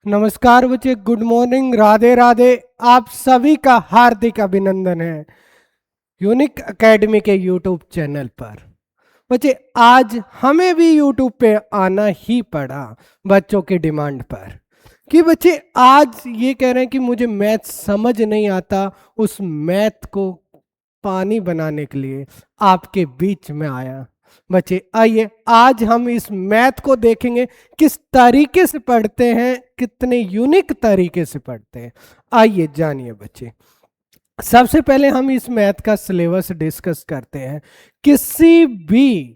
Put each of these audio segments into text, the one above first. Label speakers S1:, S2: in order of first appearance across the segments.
S1: नमस्कार बच्चे, good morning, Radhe Radhe. आप सभी का हार्दिक अभिनंदन है यूनिक एकेडमी के यूट्यूब चैनल पर। बच्चे, आज हमें भी यूट्यूब पे आना ही पड़ा बच्चों की डिमांड पर कि बच्चे आज ये कह रहे हैं कि मुझे मैथ समझ नहीं आता। उस मैथ को पानी बनाने के लिए आपके बीच में आया। बच्चे आइए, आज हम इस मैथ को देखेंगे किस तरीके से पढ़ते हैं, कितने यूनिक तरीके से पढ़ते हैं। आइए जानिए बच्चे। सबसे पहले हम इस मैथ का सिलेबस डिस्कस करते हैं। किसी भी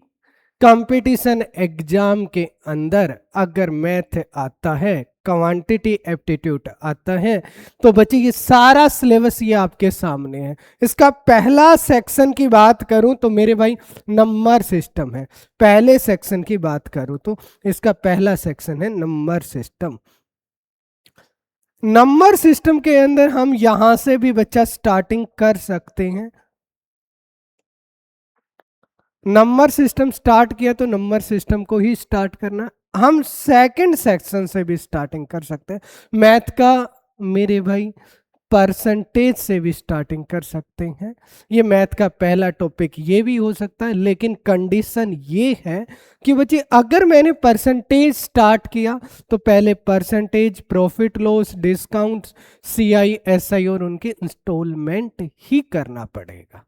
S1: कंपटीशन एग्जाम के अंदर अगर मैथ आता है, क्वांटिटी एप्टीट्यूड आता है, तो बच्चे ये सारा सिलेबस ये आपके सामने है। इसका पहला सेक्शन की बात करूं तो मेरे भाई नंबर सिस्टम है। पहले सेक्शन की बात करूं तो इसका पहला सेक्शन है नंबर सिस्टम। नंबर सिस्टम के अंदर हम यहां से भी बच्चा स्टार्टिंग कर सकते हैं। नंबर सिस्टम स्टार्ट किया तो नंबर सिस्टम को ही स्टार्ट करना। हम सेकंड सेक्शन से भी स्टार्टिंग कर सकते हैं। मैथ का मेरे भाई परसेंटेज से भी स्टार्टिंग कर सकते हैं। ये मैथ का पहला टॉपिक ये भी हो सकता है, लेकिन कंडीशन ये है कि बच्चे अगर मैंने परसेंटेज स्टार्ट किया तो पहले percentage, profit loss, discount, CI, SI और उनके इंस्टॉलमेंट ही करना पड़ेगा।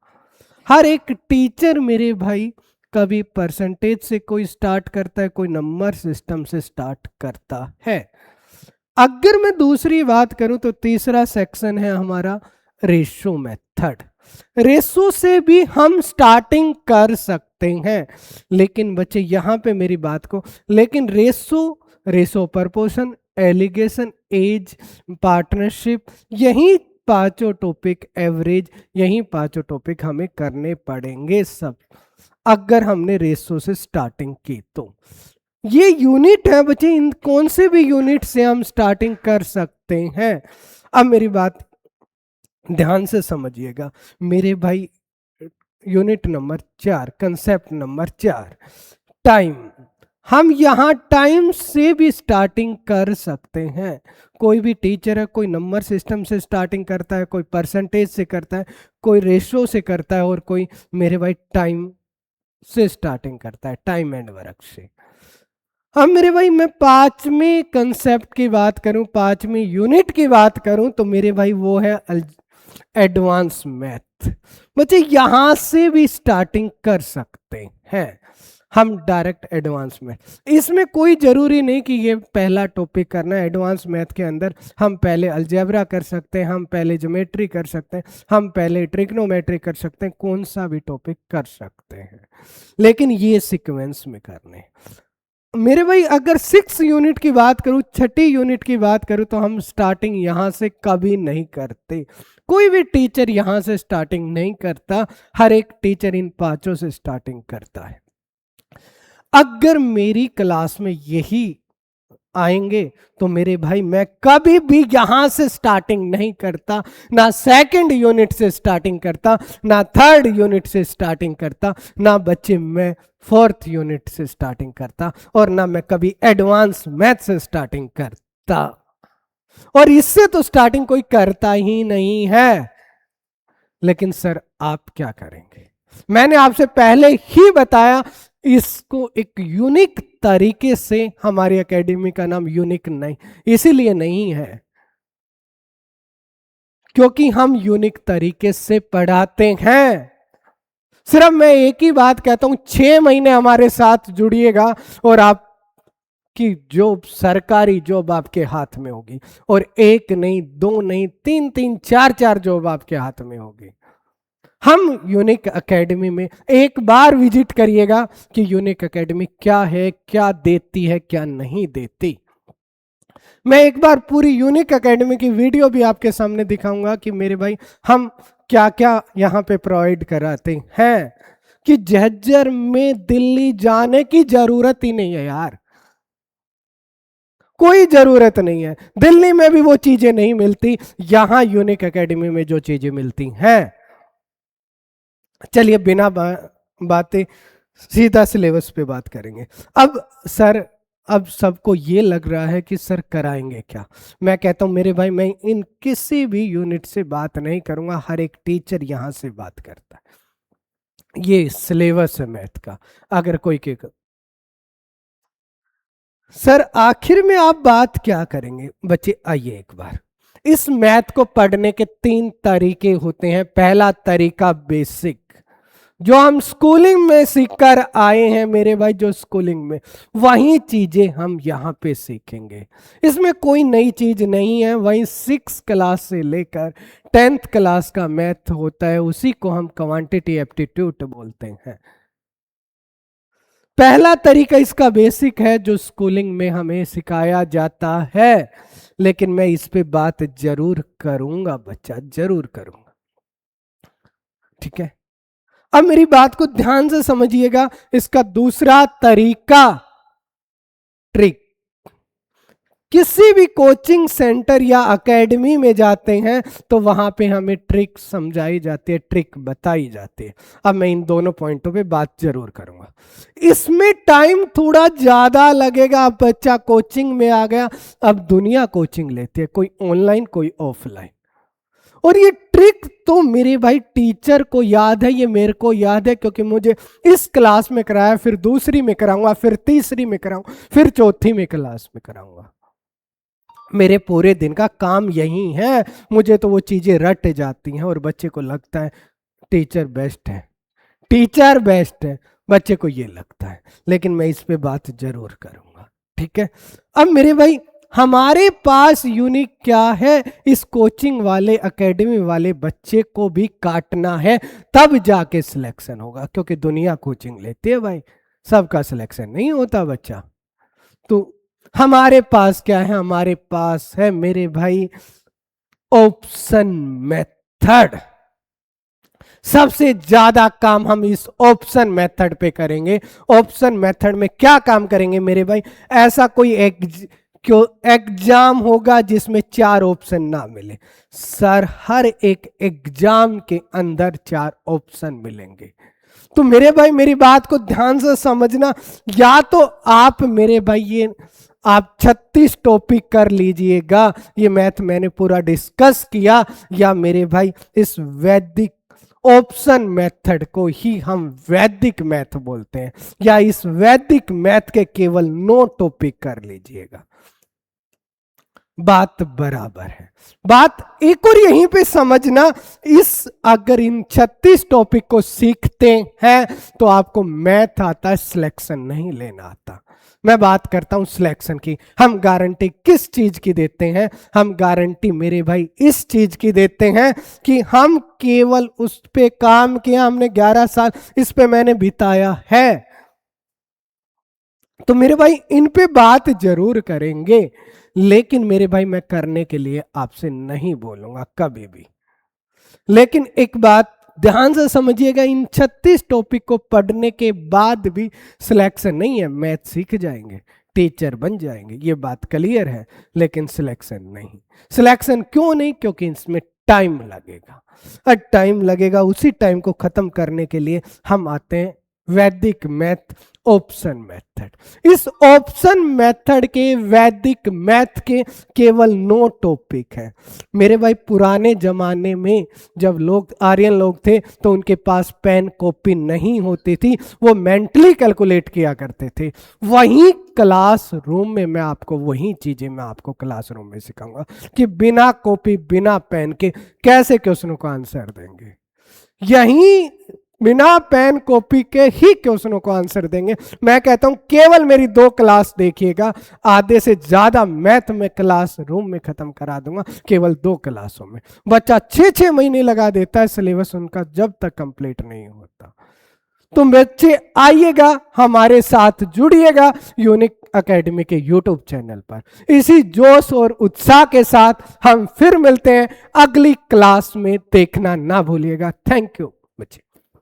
S1: हर एक टीचर मेरे भाई कभी परसेंटेज से कोई स्टार्ट करता है, कोई नंबर सिस्टम से स्टार्ट करता है। अगर मैं दूसरी बात करूं तो तीसरा सेक्शन है हमारा रेशो मेथड। रेशो से भी हम स्टार्टिंग कर सकते हैं, लेकिन बच्चे यहां पे मेरी बात को, लेकिन ratio proportion, alligation, age, partnership, यही पांचों टॉपिक, एवरेज, यही पांचों टॉपिक हमें करने पड़ेंगे सब, अगर हमने रेशो से स्टार्टिंग की तो। ये यूनिट है बच्चे, इन कौन से भी यूनिट से हम स्टार्टिंग कर सकते हैं। अब मेरी बात ध्यान से समझिएगा मेरे भाई। Unit number 4, concept number 4, time. हम यहां टाइम से भी स्टार्टिंग कर सकते हैं। कोई भी टीचर है, कोई नंबर सिस्टम से स्टार्टिंग करता है, कोई परसेंटेज से करता है, कोई रेशो से करता है, और कोई मेरे भाई टाइम से स्टार्टिंग करता है, टाइम एंड वर्क से। अब मेरे भाई मैं पांचवें कंसेप्ट की बात करूं, पांचवें यूनिट की बात करूं तो मेरे भाई वो है एडवांस मैथ। बच्चे यहां से भी स्टार्टिंग कर सकते हैं हम डायरेक्ट एडवांस मैथ। इसमें कोई जरूरी नहीं कि ये पहला टॉपिक करना है। एडवांस मैथ के अंदर हम पहले अलजेब्रा कर सकते हैं, हम पहले ज्योमेट्री कर सकते हैं, हम पहले ट्रिग्नोमेट्री कर सकते हैं, कौन सा भी टॉपिक कर सकते हैं, लेकिन ये सीक्वेंस में करने। मेरे भाई अगर 6 यूनिट की बात करूं, छठी यूनिट की बात करूं, तो हम स्टार्टिंग यहां से कभी नहीं करते। कोई भी टीचर यहां से स्टार्टिंग नहीं करता। हर एक टीचर इन पांचों से स्टार्टिंग करता है। अगर मेरी क्लास में यही आएंगे तो मेरे भाई मैं कभी भी यहां से स्टार्टिंग नहीं करता। ना सेकंड यूनिट से स्टार्टिंग करता, ना थर्ड यूनिट से स्टार्टिंग करता, ना बच्चे मैं फोर्थ यूनिट से स्टार्टिंग करता, और ना मैं कभी एडवांस मैथ से स्टार्टिंग करता। और इससे तो स्टार्टिंग कोई करता ही नहीं है। लेकिन सर आप क्या करेंगे? मैंने आपसे पहले ही बताया, इसको एक यूनिक तरीके से, हमारी एकेडमी का नाम यूनिक नहीं इसीलिए नहीं है क्योंकि हम यूनिक तरीके से पढ़ाते हैं। सिर्फ मैं एक ही बात कहता हूं, 6 महीने हमारे साथ जुड़िएगा और आप कि जॉब, सरकारी जॉब आपके हाथ में होगी। और एक नहीं, दो नहीं, तीन तीन, चार चार जॉब आपके हाथ में होगी। हम यूनिक एकेडमी में एक बार विजिट करिएगा कि यूनिक एकेडमी क्या है, क्या देती है, क्या नहीं देती। मैं एक बार पूरी यूनिक एकेडमी की वीडियो भी आपके सामने दिखाऊंगा कि मेरे भाई हम क्या क्या यहाँ पे प्रोवाइड कराते हैं, कि झज्जर में दिल्ली जाने की जरूरत ही नहीं है यार। कोई जरूरत नहीं है। दिल्ली में भी वो चीजें नहीं मिलती, यहां यूनिक एकेडमी में जो चीजें मिलती हैं। चलिए बिना बातें सीधा सिलेबस पे बात करेंगे। अब सर अब सबको ये लग रहा है कि सर कराएंगे क्या। मैं कहता हूं मेरे भाई, मैं इन किसी भी यूनिट से बात नहीं करूंगा, हर एक टीचर यहां से बात करता है। ये सिलेबस है मैथ का। अगर कोई के सर आखिर में आप बात क्या करेंगे बच्चे, आइए एक बार। इस मैथ को पढ़ने के 3 तरीके होते हैं। पहला तरीका बेसिक, जो हम स्कूलिंग में सीखकर आए हैं मेरे भाई, जो स्कूलिंग में वही चीजें हम यहाँ पे सीखेंगे। इसमें कोई नई चीज नहीं है, वही 6 क्लास से लेकर 10th क्लास का मैथ होता है, उसी को हम क्वांटिटी एप्टीट्यूड बोलते हैं। पहला तरीका इसका बेसिक है, जो स्कूलिंग में हमें सिखाया जाता है, लेकिन मैं इस पे बात जरूर करूंगा बच्चा, जरूर करूंगा। ठीक है, अब मेरी बात को ध्यान से समझिएगा। इसका दूसरा तरीका ट्रिक। किसी भी कोचिंग सेंटर या एकेडमी में जाते हैं तो वहां पे हमें ट्रिक समझाई जाती है, ट्रिक बताई जाती है। अब मैं इन दोनों पॉइंटों पे बात जरूर करूंगा। इसमें टाइम थोड़ा ज्यादा लगेगा। अब बच्चा कोचिंग में आ गया, अब दुनिया कोचिंग लेती है, कोई ऑनलाइन कोई ऑफलाइन। और ये ट्रिक तो मेरे भाई टीचर को याद है, ये मेरे को याद है, क्योंकि मुझे इस क्लास में कराया, फिर दूसरी में कराऊंगा, फिर तीसरी में कराऊंगा, फिर चौथी में क्लास में कराऊंगा। मेरे पूरे दिन का काम यही है। मुझे तो वो चीजें रट जाती हैं और बच्चे को लगता है टीचर बेस्ट है, टीचर बेस्ट है, बच्चे को ये लगता है। लेकिन मैं इस पे बात जरूर करूंगा। ठीक है, अब मेरे भाई हमारे पास यूनिक क्या है, इस कोचिंग वाले एकेडमी वाले बच्चे को भी काटना है, तब जाके सिलेक्शन होगा। क्योंकि दुनिया कोचिंग लेती है भाई, सबका सिलेक्शन नहीं होता बच्चा। तो हमारे पास क्या है, हमारे पास है मेरे भाई ऑप्शन मेथड। सबसे ज्यादा काम हम इस ऑप्शन मेथड पे करेंगे। ऑप्शन मेथड में क्या काम करेंगे मेरे भाई, ऐसा कोई एग्जाम होगा जिसमें 4 ऑप्शन ना मिले। सर हर एक एग्जाम के अंदर 4 ऑप्शन मिलेंगे। तो मेरे भाई मेरी बात को ध्यान से समझना। या तो आप मेरे भाई ये आप 36 टॉपिक कर लीजिएगा, ये मैथ मैंने पूरा डिस्कस किया, या मेरे भाई इस वैदिक ऑप्शन मेथड को ही हम वैदिक मैथ बोलते हैं, या इस वैदिक मैथ के केवल 9 टॉपिक कर लीजिएगा, बात बराबर है। बात एक और यहीं पे समझना, इस अगर इन 36 टॉपिक को सीखते हैं तो आपको मैथ आता है, सिलेक्शन नहीं लेना आता। मैं बात करता हूं सिलेक्शन की। हम गारंटी किस चीज की देते हैं, हम गारंटी मेरे भाई इस चीज की देते हैं कि हम केवल उस पे काम किया, हमने 11 साल इस पे मैंने बिताया है। तो मेरे भाई इन पे बात जरूर करेंगे, लेकिन मेरे भाई मैं करने के लिए आपसे नहीं बोलूंगा कभी भी। लेकिन एक बात ध्यान से समझिएगा, इन 36 टॉपिक को पढ़ने के बाद भी सिलेक्शन नहीं है। मैथ सीख जाएंगे, टीचर बन जाएंगे, ये बात क्लियर है, लेकिन सिलेक्शन नहीं। सिलेक्शन क्यों नहीं, क्योंकि इसमें टाइम लगेगा। और टाइम लगेगा, उसी टाइम को खत्म करने के लिए हम आते हैं वैदिक मैथ ऑप्शन मेथड। इस ऑप्शन मेथड के वैदिक मैथ के केवल 9 टॉपिक हैं मेरे भाई। पुराने जमाने में जब लोग आर्यन लोग थे तो उनके पास पेन कॉपी नहीं होती थी, वो मेंटली कैलकुलेट किया करते थे। वही क्लास रूम में मैं आपको वही चीजें मैं आपको क्लासरूम में सिखाऊंगा कि बिना कॉपी बिना पेन के कैसे क्वेश्चनों का आंसर देंगे। यही बिना पेन कॉपी के ही क्वेश्चनों को आंसर देंगे। मैं कहता हूं केवल मेरी 2 क्लास देखिएगा, आधे से ज्यादा मैथ में क्लास रूम में खत्म करा दूंगा, केवल 2 क्लासों में। बच्चा 6-6 महीने लगा देता है सिलेबस उनका जब तक कंप्लीट नहीं होता। तो बच्चे आइएगा, हमारे साथ जुड़िएगा यूनिक एकेडमी के यूट्यूब चैनल पर। इसी जोश और उत्साह के साथ हम फिर मिलते हैं अगली क्लास में, देखना ना भूलिएगा। थैंक यू बच्चे।